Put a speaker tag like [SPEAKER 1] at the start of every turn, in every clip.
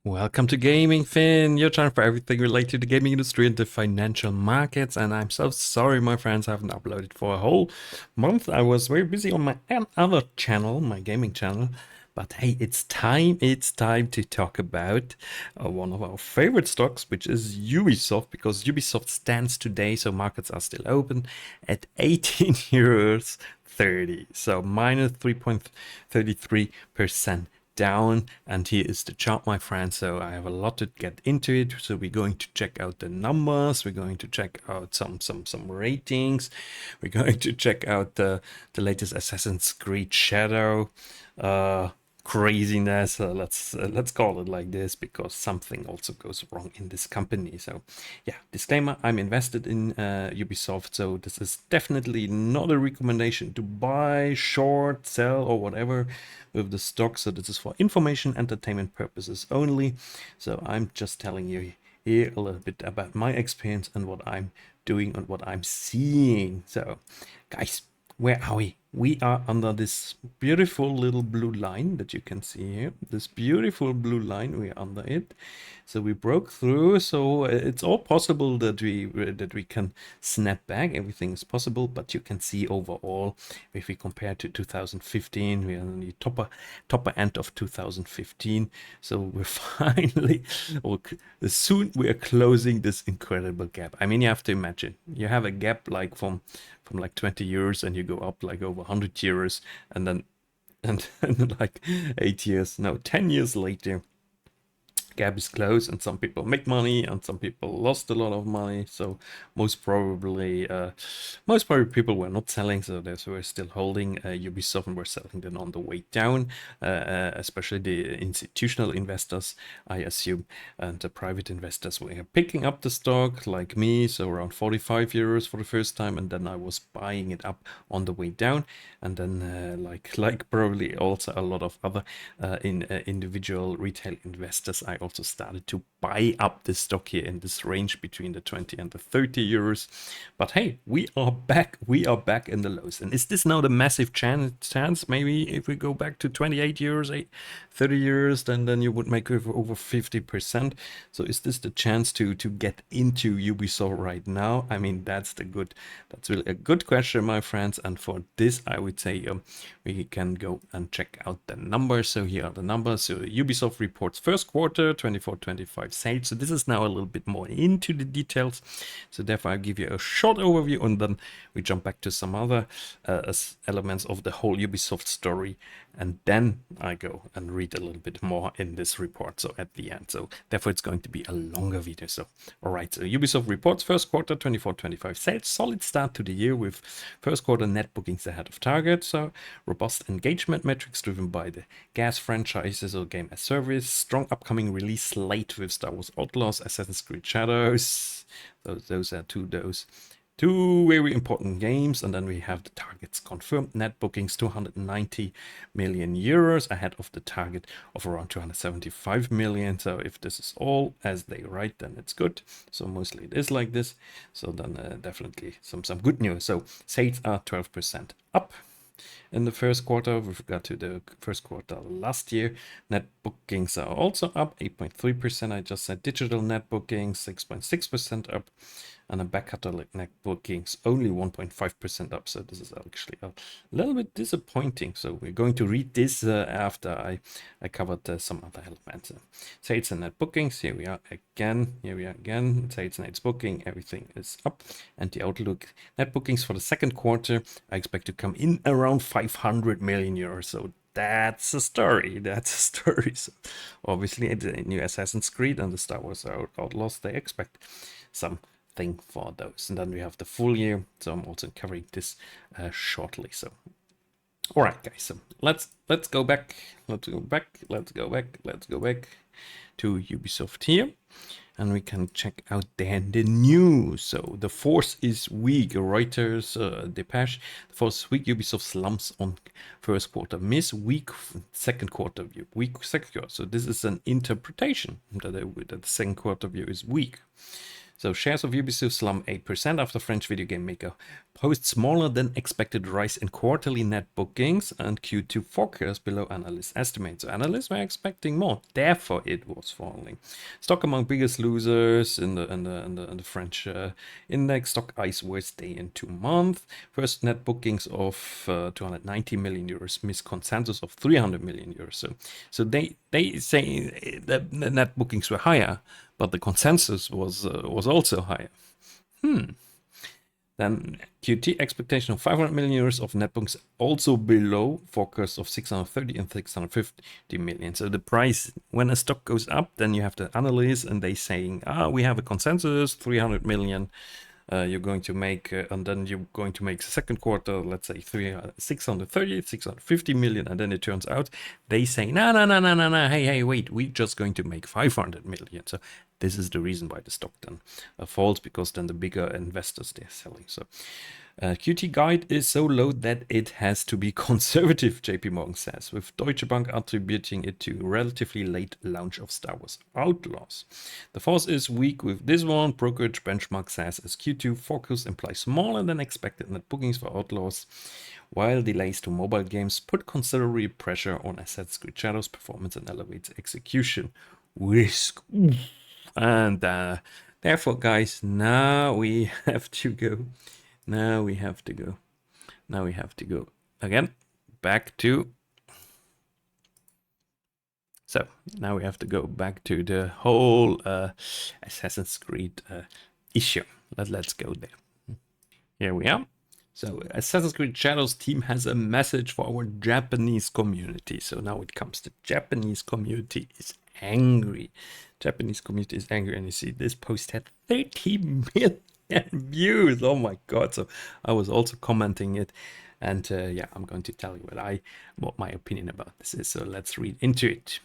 [SPEAKER 1] Welcome to Gaming Fin, your channel for everything related to the gaming industry and the financial markets. And I'm so sorry, my friends, I haven't uploaded for a whole month. I was very busy on my other channel, my gaming channel. But hey, it's time to talk about one of our favorite stocks, which is Ubisoft, because Ubisoft stands today, so markets are still open, at 18 euros 30, so minus 3.33% down. And here is the chart, my friend. So I have a lot to get into it. So we're going to check out the numbers, we're going to check out some ratings, we're going to check out the latest Assassin's Creed Shadow craziness. Let's call it like this, because something also goes wrong in this company. So yeah, disclaimer, I'm invested in Ubisoft, so this is definitely not a recommendation to buy, short, sell, or whatever with the stock. So this is for information entertainment purposes only. So I'm just telling you here a little bit about my experience and what I'm doing and what I'm seeing. So guys, where are we? We are under this beautiful little blue line that you can see here. This beautiful blue line, we're under it. So we broke through. So it's all possible that we can snap back. Everything is possible, but you can see overall, if we compare to 2015, we are on the topper end of 2015. So we're finally, or soon, we are closing this incredible gap. I mean, you have to imagine, you have a gap like from like 20 years, and you go up like over 100 years, and then and like 8 years, no, 10 years later, gap is closed, and some people make money and some people lost a lot of money. So most probably people were not selling, so they were still holding Ubisoft and were selling them on the way down, especially the institutional investors, I assume, and the private investors were picking up the stock like me, so around 45 euros for the first time, and then I was buying it up on the way down. And then like probably also a lot of other individual retail investors, I also started to buy up this stock here in this range between the 20 and the 30 euros. But hey, we are back in the lows. And is this now the massive chance? Maybe if we go back to 28 euros, 30 euros, then you would make over 50%. So is this the chance to get into Ubisoft right now? I mean, that's really a good question, my friends. And for this, I would say we can go and check out the numbers. So here are the numbers. So Ubisoft reports first quarter 24-25 sales. So this is now a little bit more into the details. So therefore, I'll give you a short overview, and then we jump back to some other elements of the whole Ubisoft story. And then I go and read a little bit more in this report, so at the end. So therefore, it's going to be a longer video. So all right, so Ubisoft reports first quarter 24-25 sales. Solid start to the year with first quarter net bookings ahead of target. So robust engagement metrics driven by the gas franchises or game as service. Strong upcoming release slate with Star Wars Outlaws, Assassin's Creed Shadows. Those are two very important games. And then we have the targets confirmed. Net bookings 290 million euros ahead of the target of around 275 million. So if this is all as they write, then it's good. So mostly it is like this. So then definitely some good news. So sales are 12% up in the first quarter with regard to the first quarter last year. Net bookings are also up 8.3%. I just said digital net bookings 6.6% up, and a back catalog net bookings only 1.5% up. So this is actually a little bit disappointing. So we're going to read this after I covered some other elements. Sales and net bookings, here we are again. Sales and net booking, everything is up. And the outlook, net bookings for the second quarter, I expect to come in around 500 million euros. So that's a story. So obviously, the new Assassin's Creed and the Star Wars Outlaws, they expect something for those. And then we have the full year. So I'm also covering this shortly. So, all right, guys. So let's go back. Let's go back to Ubisoft here. And we can check out then the news. So the force is weak. Reuters Depeche. The force is weak. Ubisoft slumps on first quarter miss. Weak second quarter view. Weak second quarter. So this is an interpretation that the second quarter view is weak. So shares of Ubisoft slump 8% after French video game maker posts smaller than expected rise in quarterly net bookings and Q2 forecast below analyst estimates. So analysts were expecting more, therefore it was falling. Stock among biggest losers in the French index. Stock ice worst day in 2 months. First net bookings of 290 million euros, miss consensus of 300 million euros. So they say that the net bookings were higher, but the consensus was also higher. Then Q2 expectation of 500 million euros of net bookings, also below forecast of 630 and 650 million. So the price, when a stock goes up, then you have the analysts and they saying, we have a consensus 300 million. You're going to make, and then you're going to make the second quarter, let's say 630, 650 million, and then it turns out they say, no, hey, wait, we're just going to make 500 million. So this is the reason why the stock then falls, because then the bigger investors, they're selling. So QT guide is so low that it has to be conservative, JP Morgan says, with Deutsche Bank attributing it to relatively late launch of Star Wars Outlaws. The force is weak with this one. Brokerage benchmark says as Q2 forecast implies smaller than expected net bookings for Outlaws, while delays to mobile games put considerable pressure on Assassin's Creed Shadows performance and elevates execution risk. And therefore, guys, now we have to go. Now we have to go again back to. So now we have to go back to the whole Assassin's Creed issue. Let's go there. Here we are. So Assassin's Creed Shadows team has a message for our Japanese community. So now it comes. The Japanese community is angry. Japanese community is angry, and you see this post had 30 million views. Oh my god. So I was also commenting it, and yeah, I'm going to tell you what my opinion about this is. So let's read into it.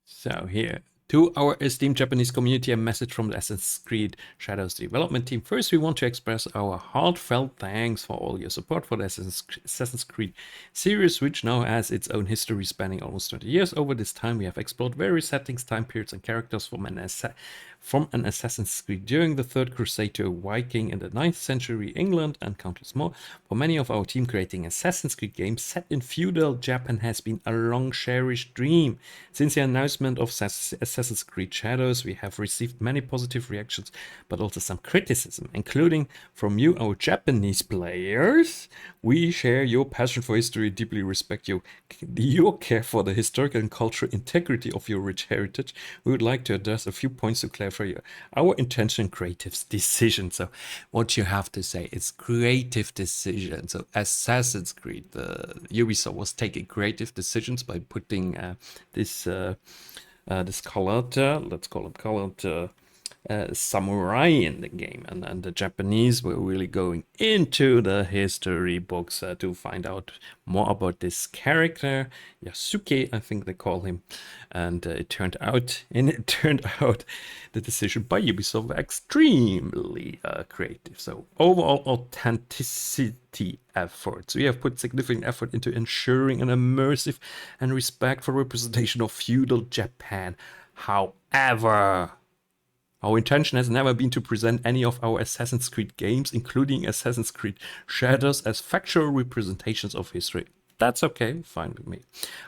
[SPEAKER 1] So here, to our esteemed Japanese community, a message from the Assassin's Creed Shadows development team. First, we want to express our heartfelt thanks for all your support for the Assassin's Creed series, which now has its own history spanning almost 20 years. Over this time, we have explored various settings, time periods, and characters from an Assassin's Creed during the Third Crusade to a Viking in the 9th century England and countless more. For many of our team, creating Assassin's Creed games set in feudal Japan has been a long cherished dream. Since the announcement of Assassin's Creed Shadows, we have received many positive reactions, but also some criticism, including from you, our Japanese players. We share your passion for history, deeply respect your care for the historical and cultural integrity of your rich heritage. We would like to address a few points to clarify our intention, creative decision. So what you have to say is creative decision. So Assassin's Creed, Ubisoft was taking creative decisions by putting this colored, let's call it colored samurai in the game, and the Japanese were really going into the history books to find out more about this character, Yasuke, I think they call him, and it turned out the decision by Ubisoft were extremely creative. So overall authenticity efforts. We have put significant effort into ensuring an immersive and respectful representation of feudal Japan. However, our intention has never been to present any of our Assassin's Creed games, including Assassin's Creed Shadows, as factual representations of history. That's okay, fine with me.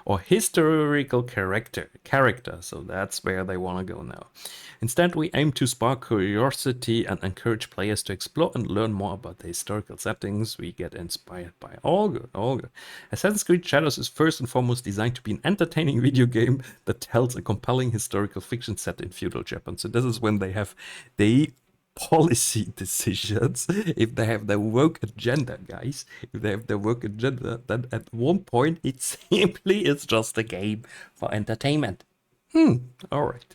[SPEAKER 1] Or historical character. So that's where they want to go now. Instead, we aim to spark curiosity and encourage players to explore and learn more about the historical settings we get inspired by. All good. Assassin's Creed Shadows is first and foremost designed to be an entertaining video game that tells a compelling historical fiction set in feudal Japan. So this is when they have policy decisions. If they have the woke agenda, guys, then at one point it simply is just a game for entertainment. All right.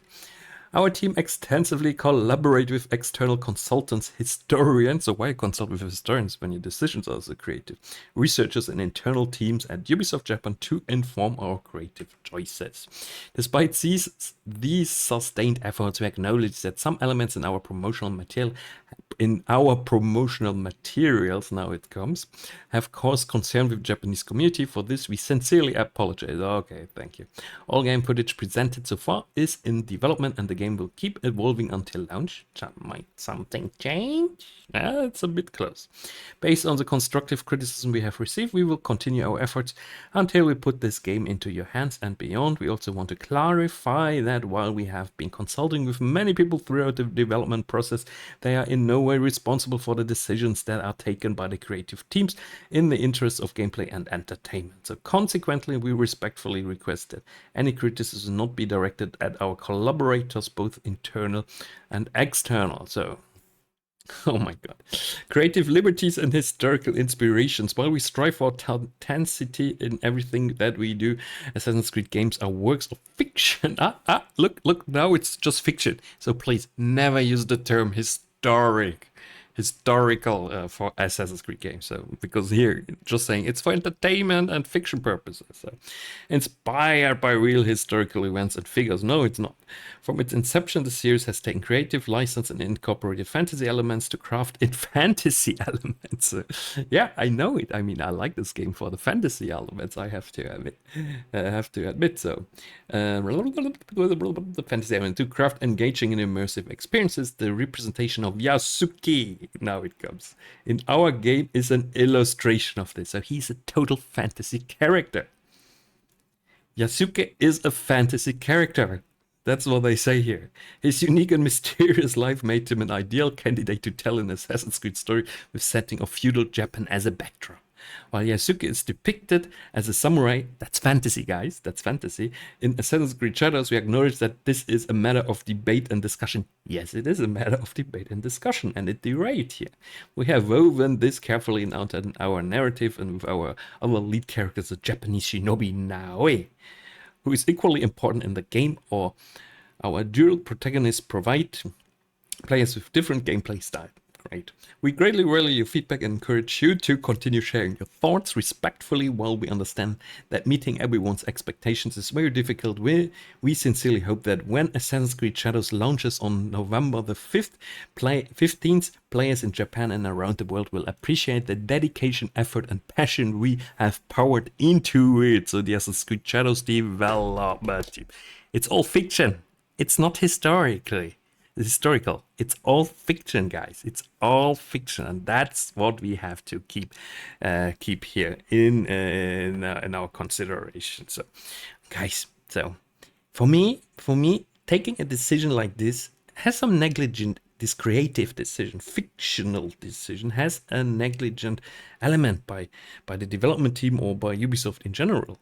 [SPEAKER 1] Our team extensively collaborate with external consultants, historians. So why consult with historians when your decisions are so creative? Researchers and internal teams at Ubisoft Japan to inform our creative choices. Despite these sustained efforts, we acknowledge that some elements in our promotional material in our promotional materials, now it comes, have caused concern with Japanese community. For this, we sincerely apologize. Okay, thank you. All game footage presented so far is in development and the game will keep evolving until launch. Might something change? It's a bit close. Based on the constructive criticism we have received, we will continue our efforts until we put this game into your hands and beyond. We also want to clarify that while we have been consulting with many people throughout the development process, they are in no way responsible for the decisions that are taken by the creative teams in the interests of gameplay and entertainment. So consequently, we respectfully request that any criticism not be directed at our collaborators, both internal and external. So oh my god. Creative liberties and historical inspirations. While we strive for authenticity in everything that we do, Assassin's Creed games are works of fiction. Look, now it's just fiction. So please never use the term historical for Assassin's Creed games. So because here just saying it's for entertainment and fiction purposes. So inspired by real historical events and figures. No, it's not. From its inception, the series has taken creative license and incorporated fantasy elements to craft in fantasy elements. Yeah, I know it. I mean, I like this game for the fantasy elements. I have to admit. So the fantasy element to craft engaging and immersive experiences. The representation of Yasuke, now it comes, in our game is an illustration of this. So he's a total fantasy character. Yasuke is a fantasy character. That's what they say here. His unique and mysterious life made him an ideal candidate to tell an Assassin's Creed story with setting of feudal Japan as a backdrop. While Yasuke is depicted as a samurai, that's fantasy, guys, that's fantasy. In Assassin's Creed Shadows, we acknowledge that this is a matter of debate and discussion. Yes, it is a matter of debate and discussion, and it derailed here. We have woven this carefully in our narrative and with our lead characters, the Japanese shinobi Naoe, who is equally important in the game, or our dual protagonists provide players with different gameplay style. Great. We greatly value your feedback and encourage you to continue sharing your thoughts respectfully. While we understand that meeting everyone's expectations is very difficult, we sincerely hope that when Assassin's Creed Shadows launches on November the 15th, players in Japan and around the world will appreciate the dedication, effort, and passion we have poured into it. So the Assassin's Creed Shadows development team. It's all fiction. It's not historical. It's all fiction, guys. It's all fiction, and that's what we have to keep here in our consideration. So, guys, so for me, taking a decision like this has some negligent. This creative decision, fictional decision, has a negligent element by the development team or by Ubisoft in general.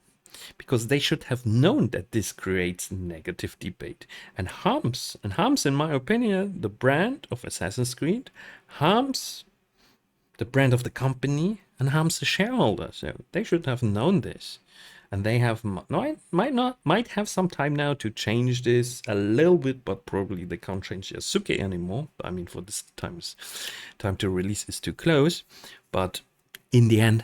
[SPEAKER 1] Because they should have known that this creates negative debate and harms, in my opinion, the brand of Assassin's Creed, harms the brand of the company, and harms the shareholders. So they should have known this, and they have might have some time now to change this a little bit, but probably they can't change Yasuke anymore. I mean, for this time to release is too close, but in the end,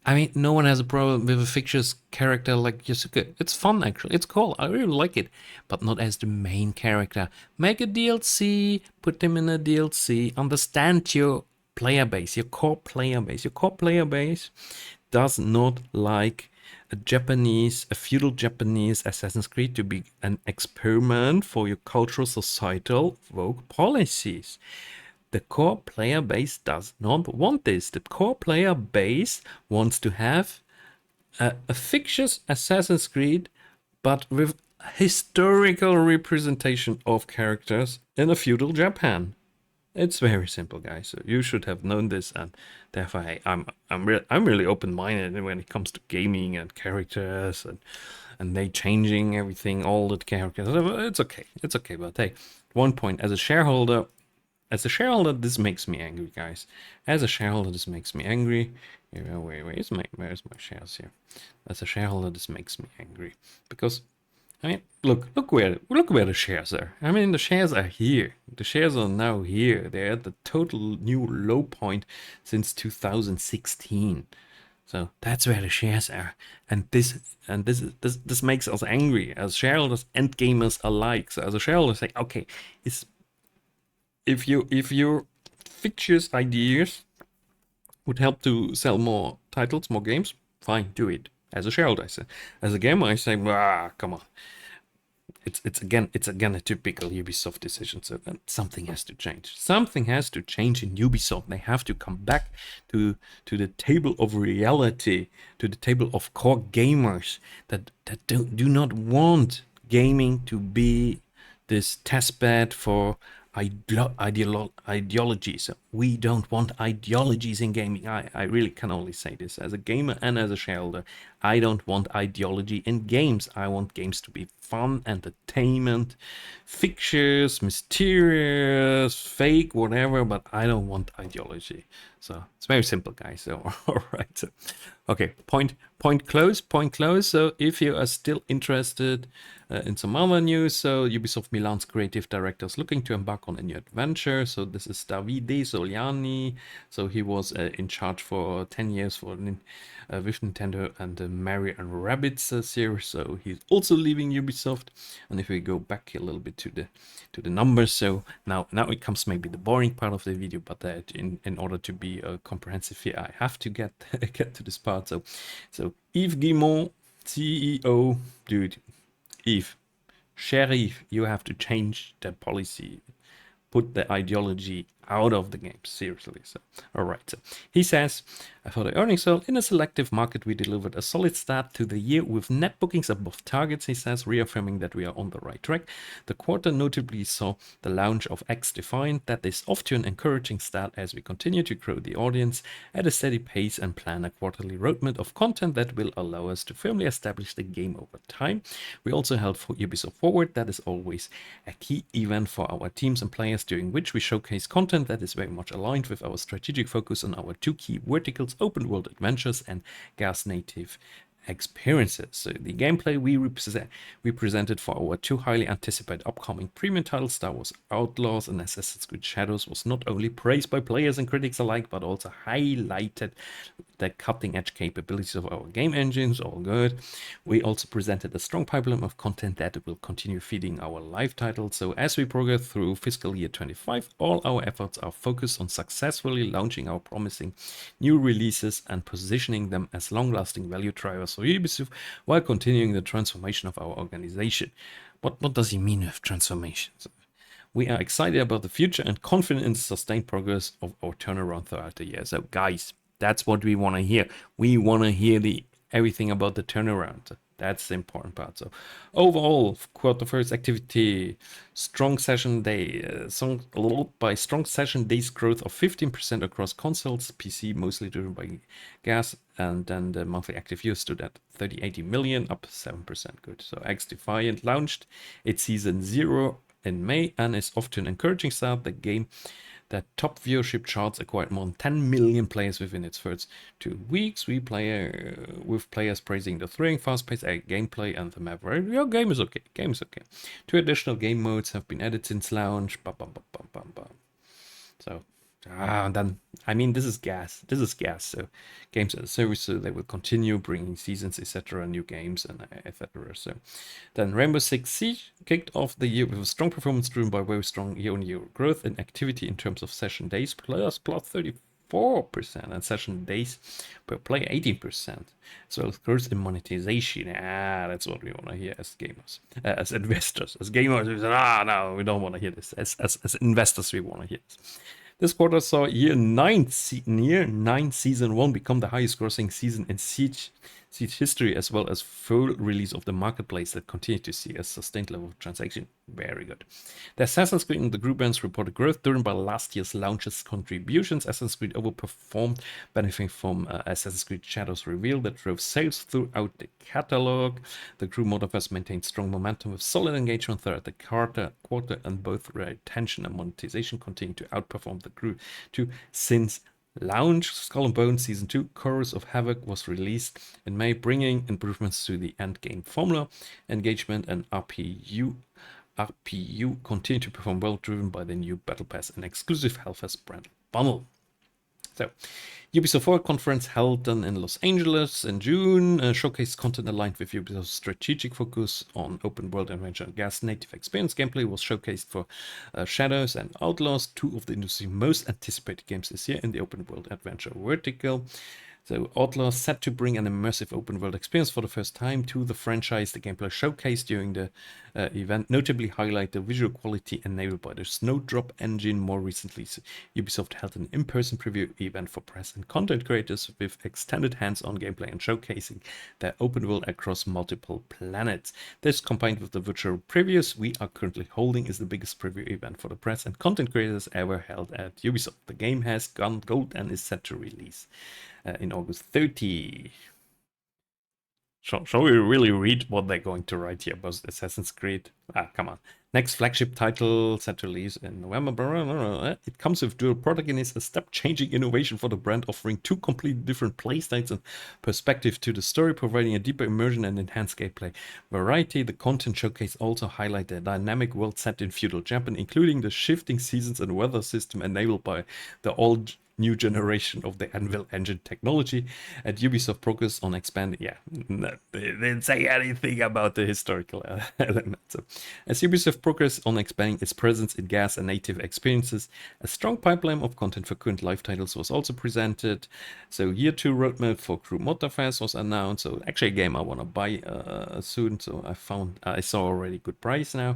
[SPEAKER 1] I mean, no one has a problem with a fictitious character like Yasuke. It's fun, actually. It's cool. I really like it. But not as the main character. Make a DLC, put him in a DLC. Understand your player base, your core player base. Your core player base does not like a feudal Japanese Assassin's Creed to be an experiment for your cultural, societal, woke policies. The core player base does not want this. The core player base wants to have a fictitious Assassin's Creed, but with historical representation of characters in a feudal Japan. It's very simple, guys. So you should have known this, and therefore I'm really open-minded when it comes to gaming and characters and they changing everything, all the characters. It's okay. But hey, one point, as a shareholder, this makes me angry, guys. As a shareholder, this makes me angry. Where's my shares here? As a shareholder, this makes me angry because, I mean, look where the shares are. I mean, the shares are here. The shares are now here. They're at the total new low point since 2016. So that's where the shares are, and this makes us angry as shareholders and gamers alike. So as a shareholder, say, okay, if you fictitious ideas would help to sell more titles, more games, fine, do it. As a shareholder, I say. As a gamer, I say, come on. It's again a typical Ubisoft decision. So then something has to change. Something has to change in Ubisoft. They have to come back to the table of reality, to the table of core gamers that do not want gaming to be this testbed for ideologies. We don't want ideologies in gaming. I really can only say this as a gamer and as a shareholder. I don't want ideology in games. I want games to be fun, entertainment, fictitious, mysterious, fake, whatever, but I don't want ideology. So it's very simple, guys. So all right. So, okay, point close. So if you are still interested in some other news, so Ubisoft Milan's creative director is looking to embark on a new adventure. So this is Davide Soliani. So he was in charge for 10 years for with Nintendo and the Mario and Rabbids series. So he's also leaving Ubisoft. And if we go back a little bit to the numbers, so now it comes maybe the boring part of the video, but in order to be comprehensive here, I have to get to this part. So Yves Guillemot, CEO, dude, Yves, Sheriff, you have to change the policy. Put the ideology out of the game, seriously. So, all right. So he says, for the earnings call, in a selective market, we delivered a solid start to the year with net bookings above targets, he says, reaffirming that we are on the right track. The quarter notably saw the launch of X Defiant. That is off to an encouraging start as we continue to grow the audience at a steady pace and plan a quarterly roadmap of content that will allow us to firmly establish the game over time. We also held for Ubisoft Forward. That is always a key event for our teams and players, during which we showcase content that is very much aligned with our strategic focus on our two key verticals, open world adventures and gas native experiences. So the gameplay we presented for our two highly anticipated upcoming premium titles, Star Wars Outlaws and Assassin's Creed Shadows, was not only praised by players and critics alike, but also highlighted the cutting-edge capabilities of our game engines. All good. We also presented a strong pipeline of content that will continue feeding our live titles. So as we progress through fiscal year 25, all our efforts are focused on successfully launching our promising new releases and positioning them as long-lasting value drivers for Ubisoft while continuing the transformation of our organization. What does he mean with transformation? We are excited about the future and confident in the sustained progress of our turnaround throughout the year. So guys, that's what we want to hear. We want to hear everything about the turnaround. That's the important part. So overall, quarter first activity, strong session day, by strong session days growth of 15% across consoles, PC mostly driven by gas, and then the monthly active users stood at 3080 million, up 7%. Good. So X Defiant launched its season 0 in May and is off to an encouraging start. The game that top viewership charts acquired more than 10 million players within its first 2 weeks. With players praising the thrilling, fast-paced gameplay and the map. Your game is okay. 2 additional game modes have been added since launch. So, then, I mean, this is gas. So, games as a service, so they will continue bringing seasons, etc., new games, and etc. So, then Rainbow Six Siege kicked off the year with a strong performance driven by very strong year-on-year growth and activity in terms of session days, plus 34%, and session days per player 18%. So growth in monetization. That's what we want to hear as gamers, as investors, as gamers. We say, no, we don't want to hear this. As investors, we want to hear this. This quarter saw year 9 season 1 become the highest grossing season in Siege history, as well as full release of the marketplace that continued to see a sustained level of transaction. Very good. The Assassin's Creed and the group bands reported growth driven by last year's launch's contributions. Assassin's Creed overperformed, benefiting from Assassin's Creed Shadows reveal that drove sales throughout the catalog. The crew motorverse maintained strong momentum with solid engagement throughout the quarter, and both retention and monetization continued to outperform the crew too since launch. Skull and Bones Season 2 Chorus of Havoc was released in May, bringing improvements to the end game formula, engagement, and RPU continue to perform well, driven by the new Battle Pass and exclusive Hellfest brand bundle. So, Ubisoft Forward conference held in Los Angeles in June, showcased content aligned with Ubisoft's strategic focus on open world adventure and gas native experience. Gameplay was showcased for Shadows and Outlaws, two of the industry's most anticipated games this year in the open world adventure vertical. So Outlaws set to bring an immersive open world experience for the first time to the franchise. The gameplay showcased during the event notably highlight the visual quality enabled by the Snowdrop engine. More recently, Ubisoft held an in-person preview event for press and content creators with extended hands-on gameplay and showcasing their open world across multiple planets. This, combined with the virtual previews we are currently holding, is the biggest preview event for the press and content creators ever held at Ubisoft. The game has gone gold and is set to release in August 30. Shall we really read what they're going to write here about Assassin's Creed? Come on. Next flagship title set to release in November. It comes with dual protagonists, a step-changing innovation for the brand, offering two completely different playstyles and perspective to the story, providing a deeper immersion and enhanced gameplay variety. The content showcase also highlight the dynamic world set in feudal Japan, including the shifting seasons and weather system enabled by the old new generation of the Anvil engine technology. At Ubisoft progress on expanding, they didn't say anything about the historical element. So, as Ubisoft progress on expanding its presence in gas and native experiences, a strong pipeline of content for current live titles was also presented. So year 2 roadmap for Crew Motorfest was announced. So actually a game I want to buy soon. So I saw already good price now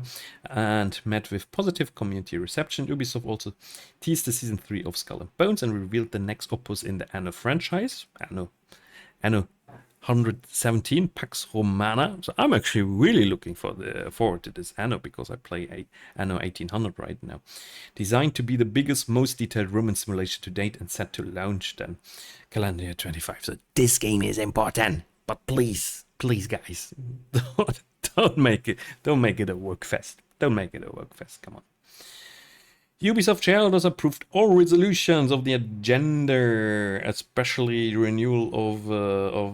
[SPEAKER 1] and met with positive community reception. Ubisoft also teased the season 3 of Skull and Bones and revealed the next opus in the Anno franchise, Anno 117 Pax Romana. So I'm actually really looking forward to this Anno because I play Anno 1800 right now. Designed to be the biggest, most detailed Roman simulation to date and set to launch then calendar year 25. So this game is important, but please guys, don't make it a work fest. Don't make it a work fest. Come on. Ubisoft shareholders approved all resolutions of the agenda, especially renewal of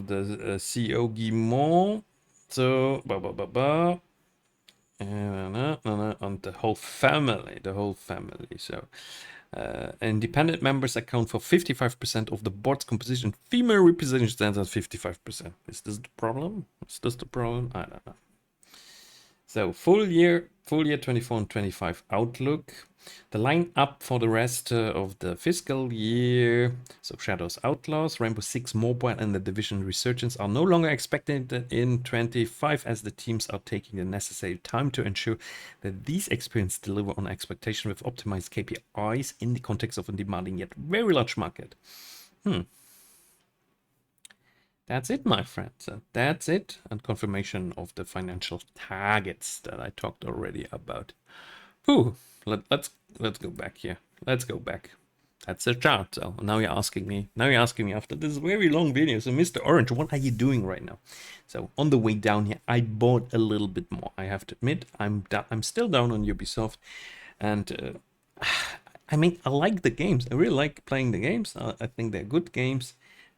[SPEAKER 1] the CEO Guillemot. So, and the whole family. So, independent members account for 55% of the board's composition. Female representation stands at 55%. Is this the problem? I don't know. So, full year 24 and 25 outlook. The line up for the rest of the fiscal year. So Shadows Outlaws, Rainbow Six Mobile and The Division Resurgence are no longer expected in 25 as the teams are taking the necessary time to ensure that these experiences deliver on expectation with optimized KPIs in the context of a demanding yet very large market. That's it, my friends. That's it. And confirmation of the financial targets that I talked already about. Ooh, let's go back here. Let's go back. That's the chart. So now you're asking me after this very long video. So Mr. Orange, what are you doing right now? So on the way down here, I bought a little bit more. I have to admit, I'm still down on Ubisoft, and I mean, I like the games. I really like playing the games. I think they're good games.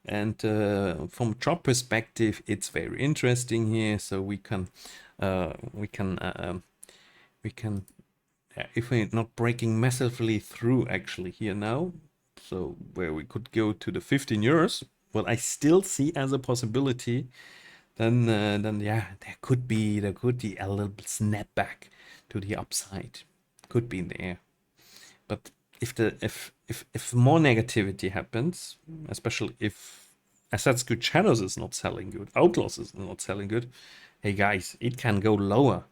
[SPEAKER 1] And from a job perspective, it's very interesting here. So we can if we're not breaking massively through actually here now, so where we could go to the 15 euros, what I still see as a possibility, then yeah, there could be a little snapback to the upside, could be in the air. But if more negativity happens, especially if Assassin's Creed Shadows is not selling good, Outlaws is not selling good, hey guys, it can go lower.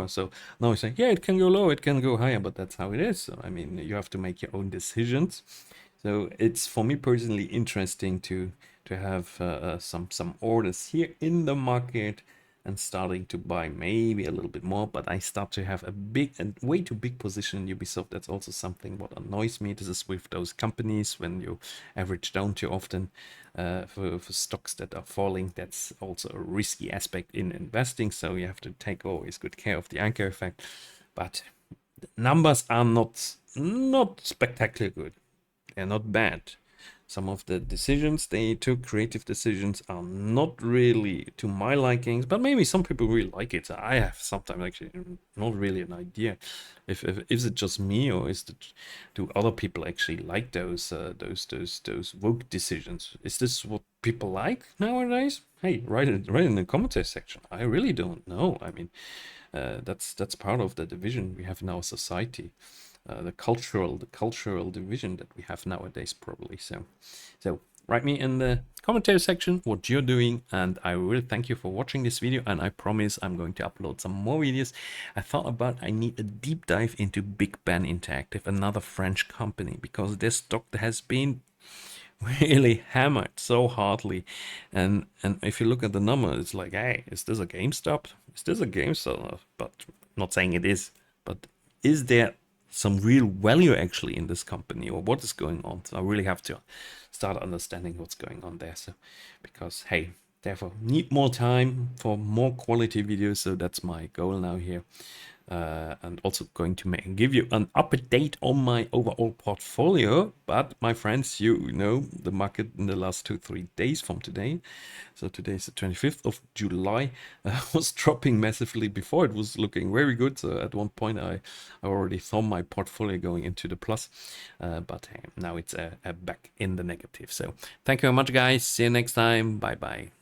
[SPEAKER 1] So now we say, yeah, it can go lower, it can go higher, but that's how it is. So I mean, you have to make your own decisions. So it's, for me personally, interesting to have some orders here in the market and starting to buy maybe a little bit more, but I start to have a big and way too big position in Ubisoft. That's also something what annoys me. This is with those companies, when you average down too often for stocks that are falling. That's also a risky aspect in investing, so you have to take always good care of the anchor effect. But the numbers are not spectacular good. They're not bad. some of the decisions they took, creative decisions, are not really to my likings, but maybe some people really like it. I have sometimes actually not really an idea if is it just me, or is it, do other people actually like those woke decisions? Is this what people like nowadays? Hey, write it in the commentary section. I really don't know. I mean, that's part of the division we have in our society, the cultural division that we have nowadays, probably. So write me in the commentary section what you're doing, and I really thank you for watching this video, and I promise I'm going to upload some more videos. I thought about I need a deep dive into Bigben Interactive, another French company, because their stock has been really hammered so hardly, and if you look at the number, it's like, hey, is this a GameStop? Is this a GameStop? But not saying it is, but is there some real value actually in this company, or what is going on? So I really have to start understanding what's going on there. So because, hey, therefore need more time for more quality videos, so that's my goal now here. And also going to give you an update on my overall portfolio. But my friends, you know the market in the last 2-3 days from today. So today is the 25th of July. Was dropping massively. Before it was looking very good. So at one point I already saw my portfolio going into the plus. But now it's back in the negative. So thank you very much, guys. See you next time. Bye bye.